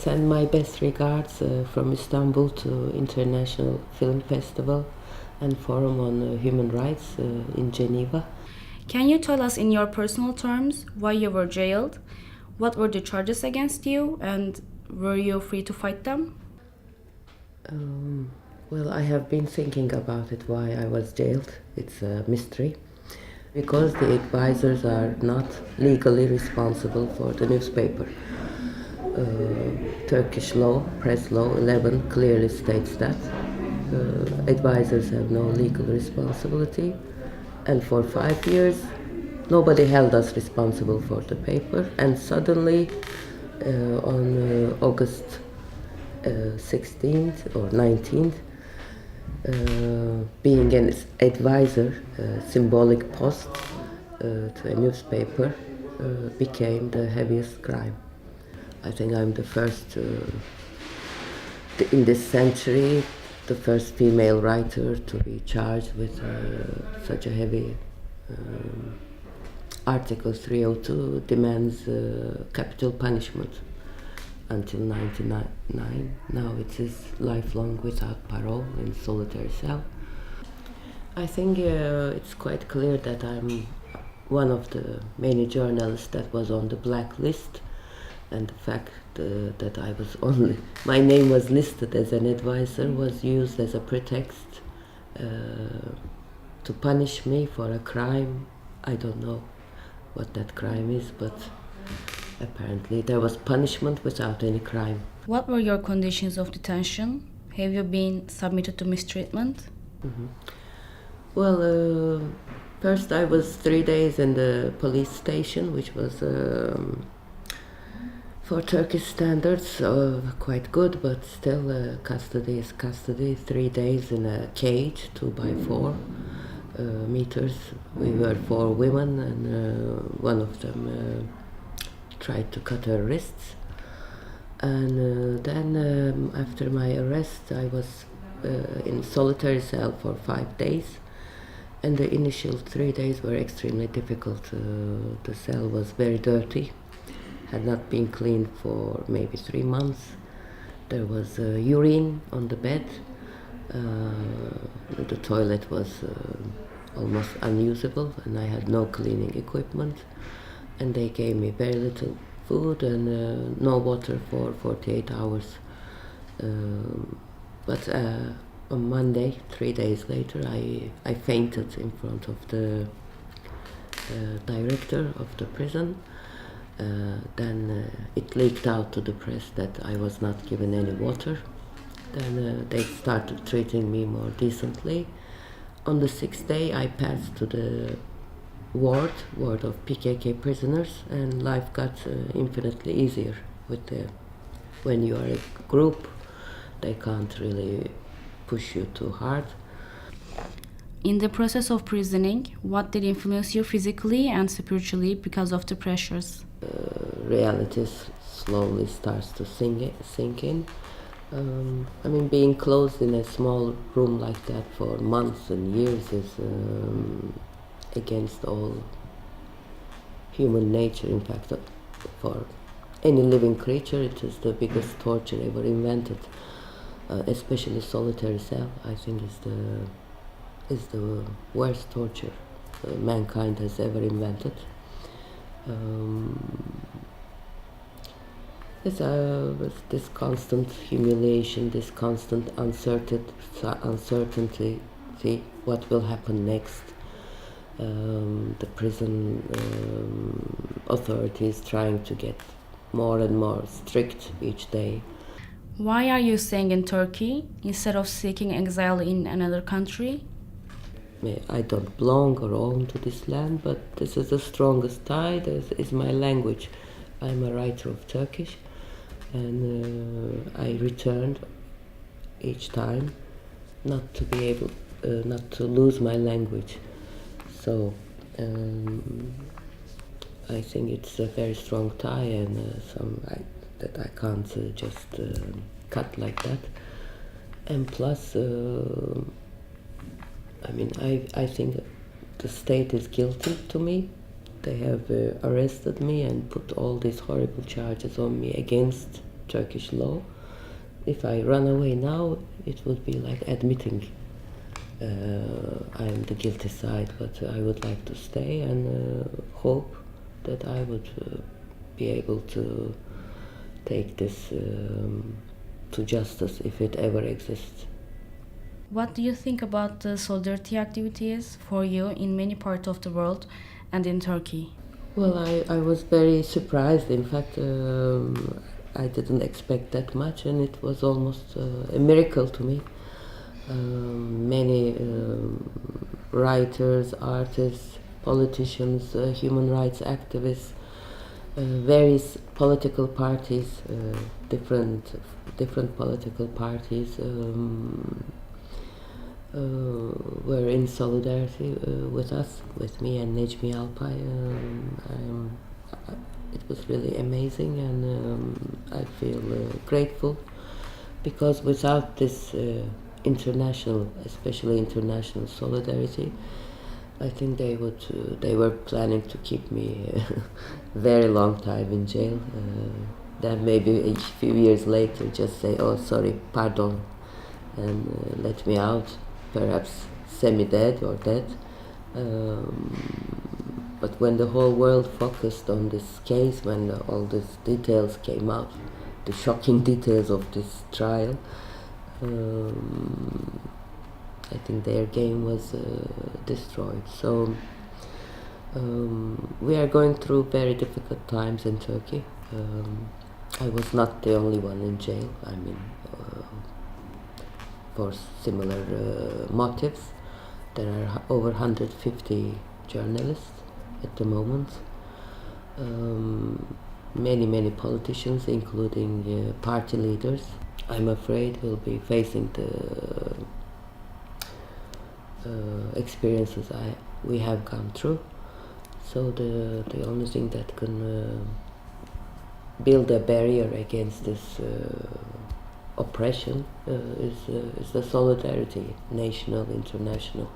Send my best regards from Istanbul to International Film Festival and Forum on Human Rights in Geneva. Can you tell us in your personal terms why you were jailed? What were the charges against you, and were you free to fight them? Well, I have been thinking about it, why I was jailed. It's a mystery. Because the advisors are not legally responsible for the newspaper. Turkish law, press law 11 clearly states that advisors have no legal responsibility. And for 5 years, nobody held us responsible for the paper. And suddenly, on August 16th or 19th, being an advisor, symbolic post to a newspaper became the heaviest crime. I think I'm the first, in this century, the first female writer to be charged with such a heavy Article 302 demands capital punishment until 1999. Now it is lifelong without parole in solitary cell. I think it's quite clear that I'm one of the many journalists that was on the blacklist, and the fact that I was my name was listed as an advisor was used as a pretext to punish me for a crime. I don't know what that crime is, but apparently there was punishment without any crime. What were your conditions of detention? Have you been submitted to mistreatment? Mm-hmm. Well, first I was 3 days in the police station, which was for Turkish standards quite good, but still custody is custody. 3 days in a cage, 2x4 meters. We were 4 women, and one of them tried to cut her wrists. And then after my arrest, I was in solitary cell for 5 days. And the initial 3 days were extremely difficult. The cell was very dirty, had not been cleaned for maybe 3 months. There was urine on the bed. The toilet was almost unusable, and I had no cleaning equipment. And they gave me very little food and no water for 48 hours. But on Monday, 3 days later, I fainted in front of the director of the prison. Then it leaked out to the press that I was not given any water. Then they started treating me more decently. On the 6th day, I passed to the ward of PKK prisoners, and life got infinitely easier. When you are a group, they can't really push you too hard. In the process of prisoning, what did influence you physically and spiritually because of the pressures? Reality slowly starts to sink in. I mean, being closed in a small room like that for months and years is against all human nature. In fact, for any living creature, it is the biggest torture ever invented. Especially solitary cell, I think is the worst torture mankind has ever invented. This constant humiliation, this constant uncertainty, what will happen next. The prison authorities trying to get more and more strict each day. Why are you staying in Turkey instead of seeking exile in another country? I don't belong or own to this land, but this is the strongest tie. This is my language. I'm a writer of Turkish, and I returned each time not to be able, not to lose my language. So I think it's a very strong tie, and that I can't just cut like that. And plus, I think the state is guilty to me. They have arrested me and put all these horrible charges on me against Turkish law. If I run away now, it would be like admitting I am the guilty side, but I would like to stay and hope that I would be able to take this to justice if it ever exists. What do you think about the solidarity activities for you in many parts of the world and in Turkey? Well, I was very surprised. In fact, I didn't expect that much, and it was almost a miracle to me. Many writers, artists, politicians, human rights activists, various political parties, different political parties were in solidarity with us, with me and Necmi Alpay. It was really amazing, and I feel grateful, because without this international, especially international solidarity, I think they were planning to keep me very long time in jail. Then maybe a few years later just say, oh sorry, pardon, and let me out, perhaps semi-dead or dead. But when the whole world focused on this case, when all these details came out, the shocking details of this trial, I think their game was destroyed. So we are going through very difficult times in Turkey. I was not the only one in jail. I mean, for similar motives. There are over 150 journalists at the moment. Many politicians, including party leaders, I'm afraid will be facing the experiences we have gone through. So the only thing that can build a barrier against this oppression is the solidarity, national, international.